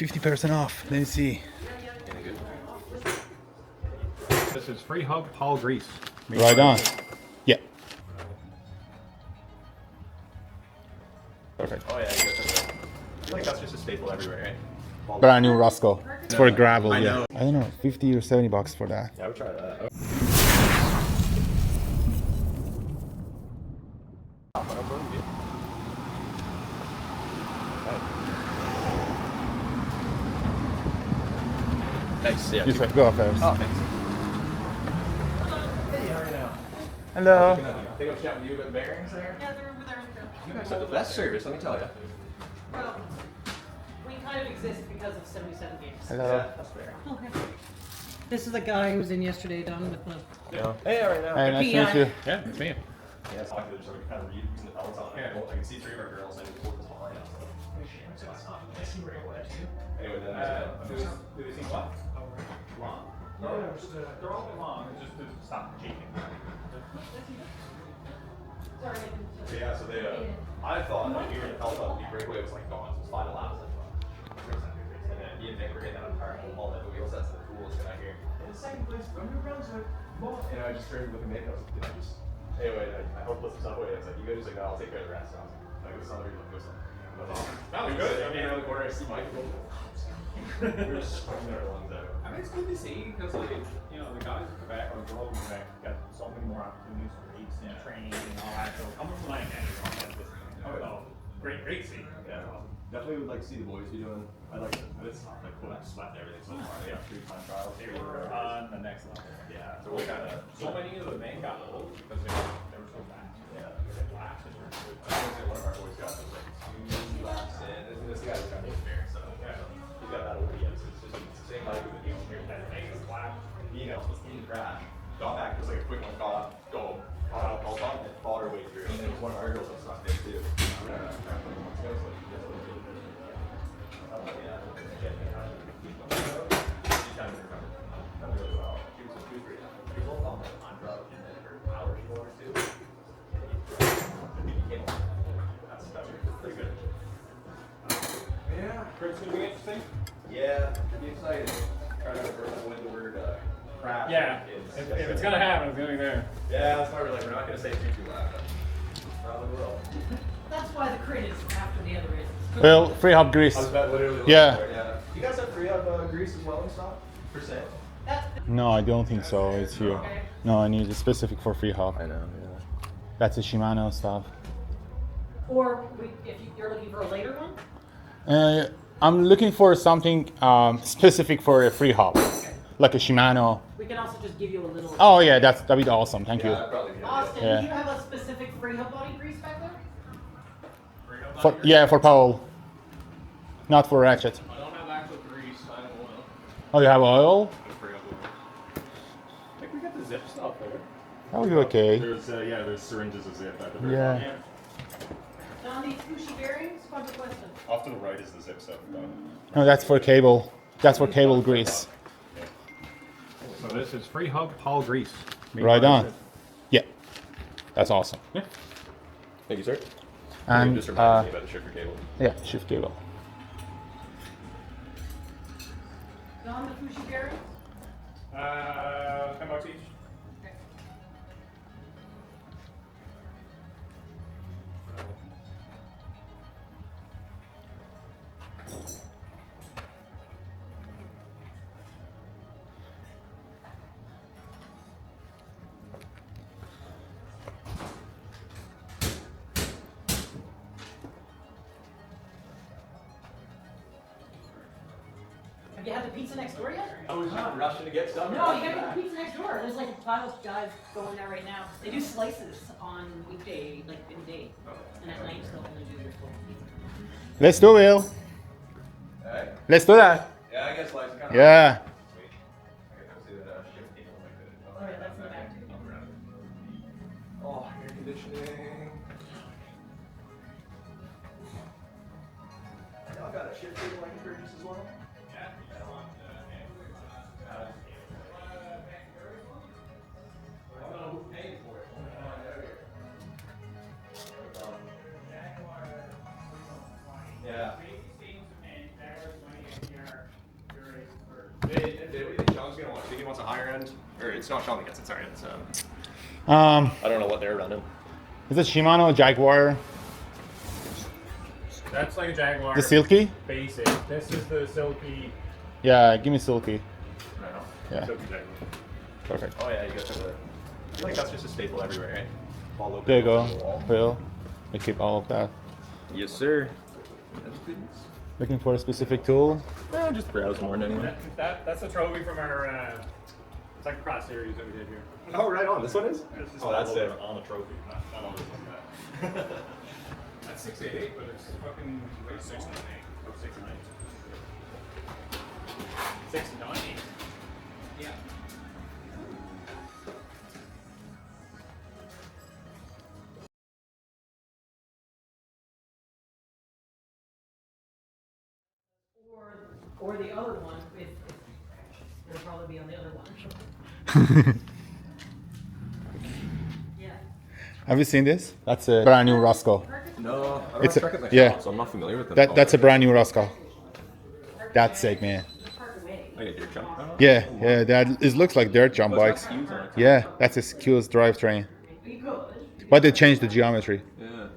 50% off. Let me see. This is Free Hub Paul Grease. Right on. Yeah. Perfect. Oh yeah, I feel like that's just a staple everywhere, right? Brand new Roscoe. It's for gravel. I Yeah. know. I don't know, 50 or 70 bucks for that. Yeah, I would try that. Thanks. Yeah. This way. Go up first. Oh, thanks. Hey, how are you now? Hello. I think I'm chatting with you about the bearings there. Yeah, they're over there. You guys have the best service, let me tell you. Well, we kind of exist because of 77 games. Hello. Yeah, that's fair. Okay. This is the guy who was in yesterday, Don, with the... Yeah. Hey, how are you now? Hey, nice to meet you. Yeah, it's me. Yeah, so I could just kind of read using the pellets on it. Yeah. I can see three of our girls and four is behind us. So it's not very away. Anyway, then do they seem what? Long? No, they're all long. It's just to stop cheating. Sorry. So yeah, so they, I thought that you were in the pellet, the breakaway was like gone, so it was 5 laps. And then me and Nick were getting that entire whole that the wheel sets and the tools, and I hear, in second place, from New Brunswick, and I just turned with Nick, I was like, did I just, anyway, I hope this is up way, I was like, you guys like, no, I'll take care of the rest. And I was like, go somebody, go somebody. That was good. I mean, around the corner, I see Michael. We were just screaming our lungs out. I mean, it's good to see because, like, you know, the guys at Quebec or the girls in Quebec got so many more opportunities for race and training and all that. So coming from my end, great to see. Yeah, definitely would like to see the boys be doing. I like this, like Quebec sweat and everything so far. They got 3-time trials. They were on the next level. Yeah, so we kind of. So many of the men got old because they were so fast. Yeah. They laps and I was say one of our boys got was like 2 laps in. This guy's trying to get fair, so he's got that OPS. It's the same height with the deal here. that makes us clap. He crashed. Got back, just like a quick one, got up, go. Caught up, and fought her way through. And then it was one of our girls that stuck there too. It's gonna be interesting. Yeah, pretty excited. Trying to avoid the word crap. Yeah, if it's gonna happen, it's gonna be there. Yeah, that's why we're like, we're not gonna say too loud. Probably will. That's why the crit is after the other races. Well, free hub grease. I was about literally Yeah. looking for it, yeah. You guys have free hub grease as well and stuff? %? No, I don't think so. It's here. Okay. No, I need it specific for free hub. I know, yeah. That's a Shimano stuff. Or if you're looking for a later one? I'm looking for something specific for a free hub, like a Shimano. We can also just give you a little... Oh yeah, that'd be awesome. Thank you. That'd probably be Austin, Yeah. do you have a specific free hub body grease back there? For Powell, not for ratchet. I don't have actual grease. I don't know. Oh, you have oil? I think we got the zip stuff there. Oh, you okay? There's there's syringes of zip at the very Yeah. bottom. Don, these Fushi bearings? What's the question? Off to the right is the zip stuff. No, that's for cable. That's for cable grease. So this is Free Hub Paul Grease. Right on. Yeah, that's awesome. Yeah. Thank you, sir. And You just reminded me about the shifter cable. yeah, shift cable. Don, the Fushi bearings? $10 each. Okay. Have you had the pizza next door yet? I was just rushing to get stuff. No, you gotta get the pizza next door. There's like a pile of guys going there right now. They do slices on weekday, like in the day. And at night, they'll only do their full. Let's do it, Will. Hey? Let's do that. Yeah, I guess like kind of. Yeah. Sweet. I guess I'll see that shift cable like that. Oh yeah, that's in the back too. Oh, air conditioning. Y'all got a shift cable I can purchase as well? Yeah. wants a higher end, or it's not Sean that gets it. Sorry, it's Um, I don't know what they're running. is it Shimano Jaguar? That's like a Jaguar. The Silky? Basic. This is the Silky. Yeah, give me Silky. No. Yeah. Silky Jaguar. Perfect. Oh yeah, you got the. I feel like that's just a staple everywhere, right? All open There you on the go. wall. Phil. We keep all of that. Yes, sir. That's good. Looking for a specific tool? Just browse more than anyway. That's a trophy from our Cyclocross series that we did here. Oh, right on. This one is. It's just Oh, that's it. on a trophy, not on this one. That's 688, but it's fucking wait 698. Oh, 698. 698. Yeah. Or the other one, if it'll probably be on the other one. Yeah. Have you seen this? That's a brand new Roscoe. No, I It's don't a- track it myself, yeah. so I'm not familiar with them. That's a brand new Roscoe. That's sick, man. Oh, yeah, dirt jump. Yeah, yeah, that it looks like dirt jump Oh, it's bikes. got SKUs on it. Yeah, that's a skills drivetrain. But they changed the geometry. Yeah.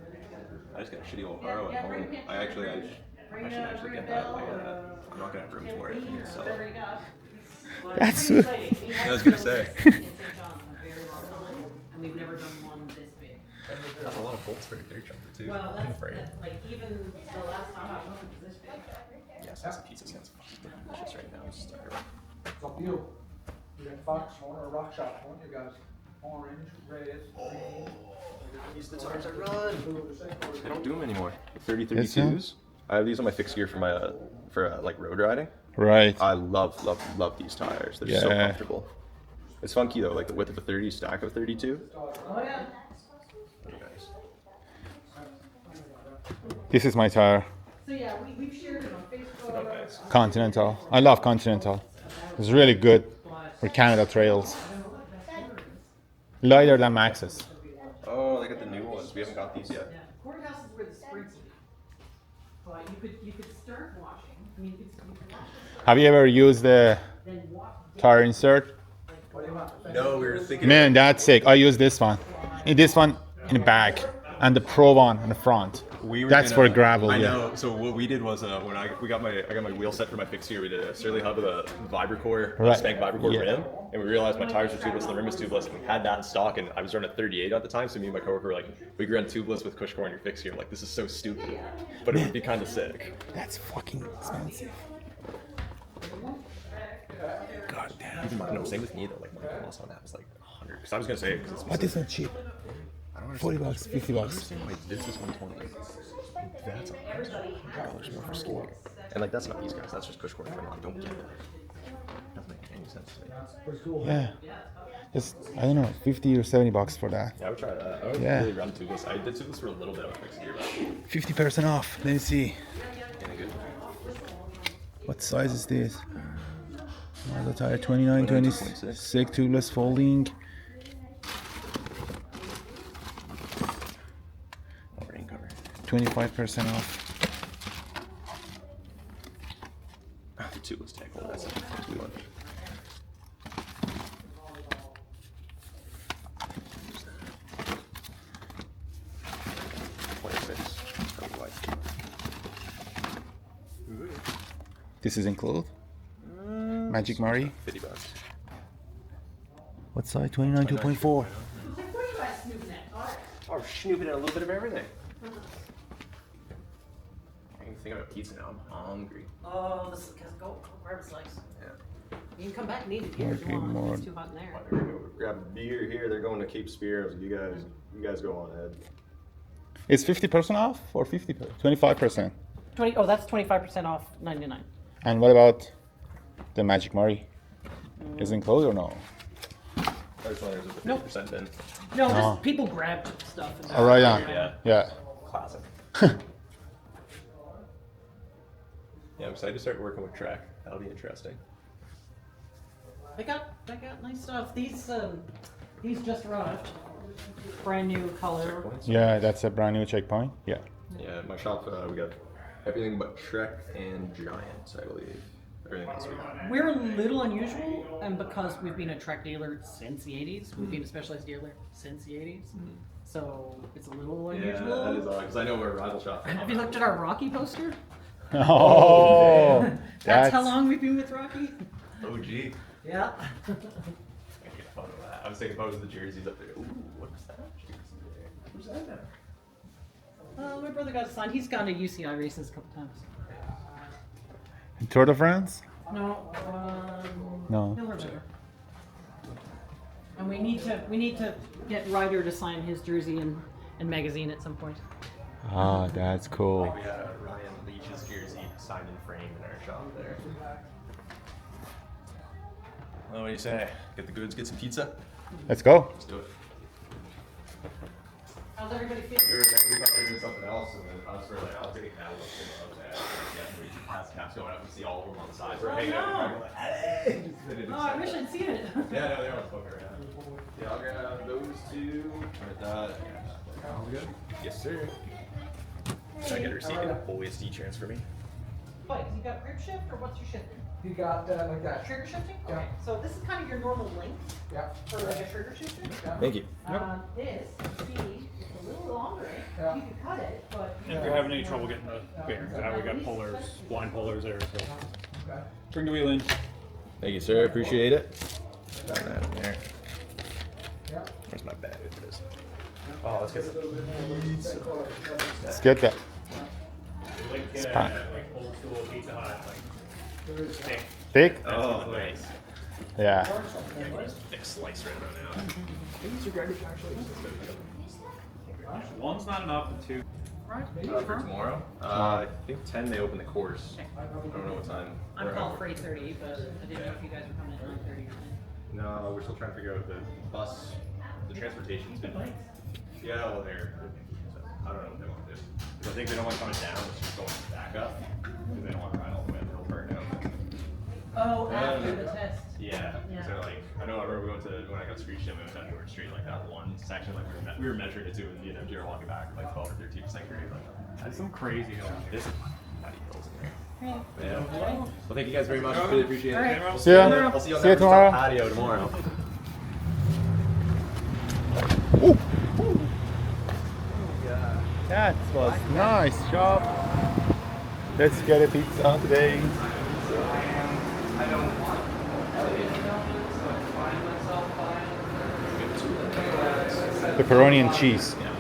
I just got a shitty old Haro at home. I should actually get that. I'm not gonna have room for it. So. That's I was gonna say. And we've never done one this big. That's a lot of bolts for a dirt jumper too. Well, I'm afraid. that's like even the last time I was this big. Yes, that's a piece of sense. Fucking delicious right now. It's just It's up to you. You got Foxhorn or Rock Shop one, you guys. Orange, red, green. These the tires I run. They don't do them anymore. The Yes, yeah. 3032s. I have these on my fixed gear for my like road riding. Right. I love these tires. They're so Yeah. comfortable. It's funky though, like the width of a 30 stack of 32. Oh yeah. Very nice. This is my tire. So yeah, we've shared it on Facebook. Nice. Continental. I love Continental. It's really good for Canada trails. Lighter than Max's. Oh, they got the new ones. We haven't got these yet. Yeah, courthouse is where the springs will be. But you could start washing. I mean, you could wash it, Have you ever used the then wash. tire insert? No, we were thinking. Man, that's sick. I use this one. And this one in the back, and the Pro one in the front. That's for gravel. I Yeah. know. So what we did was when I got my wheel set for my fixed gear, we did a Surly Hub with a Vibracore, Right. Spank Vibracore Yeah. rim, and we realized my tires were tubeless and the rim was tubeless, and we had that in stock, and I was running a 38 at the time, so me and my coworker were like, we could run tubeless with Cushcore on your fixed gear. I'm like, this is so stupid, but it would be kind of sick. That's fucking expensive. God damn. Even no, same with me though. Like my loss on that was like 100. Because I was gonna say, because it's But it's not cheap. I don't understand 40 bucks, 50 I bucks. understand why this is 120. That's $100 more for skiing. And like that's not these guys. That's just Cushcore. I don't get it. Doesn't make any sense to me. Yeah. Just, I don't know, 50 or 70 bucks for that. Yeah, I would try that. I would Yeah. really run tubeless. I did tubeless for a little bit on fixed gear, but 50% off. Let me see. getting good. What size is this? Another tire 29, 26, tubeless folding. Oh, rain cover. 25% off. Ah, the tubeless tackle. That's too much. This is included. Magic Murray. 50 bucks. What size? 29, 2.4. Oh, we're snooping at a little bit of everything. I can think about pizza now. I'm hungry. Oh, this is go grab a slice. Yeah. You can come back and eat it here if you Okay, want. more. It's too hot in there. There we go. Grab a beer here. They're going to Cape Spear. I was like, you guys go on ahead. It's 50% off or 50%? 25%. 20. Oh, that's 25% off 99. And what about the Magic Murray? Is it included or no? I just wanted to Nope. 50% bin. No, Oh. just people grabbed stuff. And All right, yeah. Yeah. Yeah. Classic. Yeah, I'm excited to start working with Trek. That'll be interesting. They got nice stuff. These just arrived. Brand new color. Points. Yeah, that's a brand new checkpoint. Yeah. Yeah, my shop, we got everything but Trek and Giant, I believe. Everything else we got. We're a little unusual, and because we've been a truck dealer since the 80s, we've been a specialized dealer since the 80s, so it's a little Yeah, unusual. that is odd because I know we're a rival shop. Have you looked at our Rocky poster? Oh, That's how long we've been with Rocky? OG. Yeah. I can get a photo of that. I was taking photos of the jerseys up there. Ooh, what's that? Who's that now? My brother got a son. He's gone to UCI races a couple times. Tour de France? No, No. he'll remember. And we need to get Ryder to sign his jersey and magazine at some point. Ah, that's cool. We had a Ryan Leach's jersey signed in frame in our shop there. Well, what do you say? Get the goods, get some pizza? Let's go. Let's do it. How's everybody We feeling? were thinking we thought they were doing something else, and then I was sort of like, I'll take it now. Yeah, we pass caps going up and see all of them on the sides. We're hanging out. We're like, hey! They didn't Oh, I expect wish that. I'd seen it. Yeah, no, they're on Booker. Yeah, I'll grab those two. With that. Sounds good. Yes, sir. Can I get a receipt and a OSD transfer me? What, you got grip shift or what's your shifting? You got like that. Trigger shifting? Yeah. Okay, so this is kind of your normal length Yeah. for like a trigger shifter. Yeah. Thank you. This speed is a little longer. Yeah. You can cut it, but. If you're having any trouble getting the bearings out, we got pullers, blind pullers there, so Okay. bring the wheel in. Thank you, sir. Appreciate it. Got that in there. Yeah. Where's my bag? It is. Oh, let's get Let's get that. Like, Spot. like old school Pizza Hut, like thick. Thick? Oh, nice. Yeah. Thick slice right about now. One's not enough, and two. For tomorrow? I think 10 they open the course. I don't know what time. I'm we're called out. for 8:30, but I didn't know if you guys were coming at 9:30 or 10. No, we're still trying to figure out the bus, the transportation's been like, yeah, well, I don't know what they want to do. 'Cause I think they don't want coming down, it's just going back up. Because they don't want to ride all the way up, they'll burn out. Oh, after the test. Yeah, Yeah. so like, I know I remember we went to, when I got screeched in, we went down Newark Street, like that one section, like we were measuring it too, and me and MJ were walking back at like 12 or 13% grade. Like, That's some crazy hills. this is nutty hills in there. Yeah. Well, thank you guys very much. Really appreciate it. Alright. We'll See ya. I'll see you on See ya that tomorrow. patio tomorrow. That was nice job. Let's get a pizza today. Pepperoni and cheese. Yeah.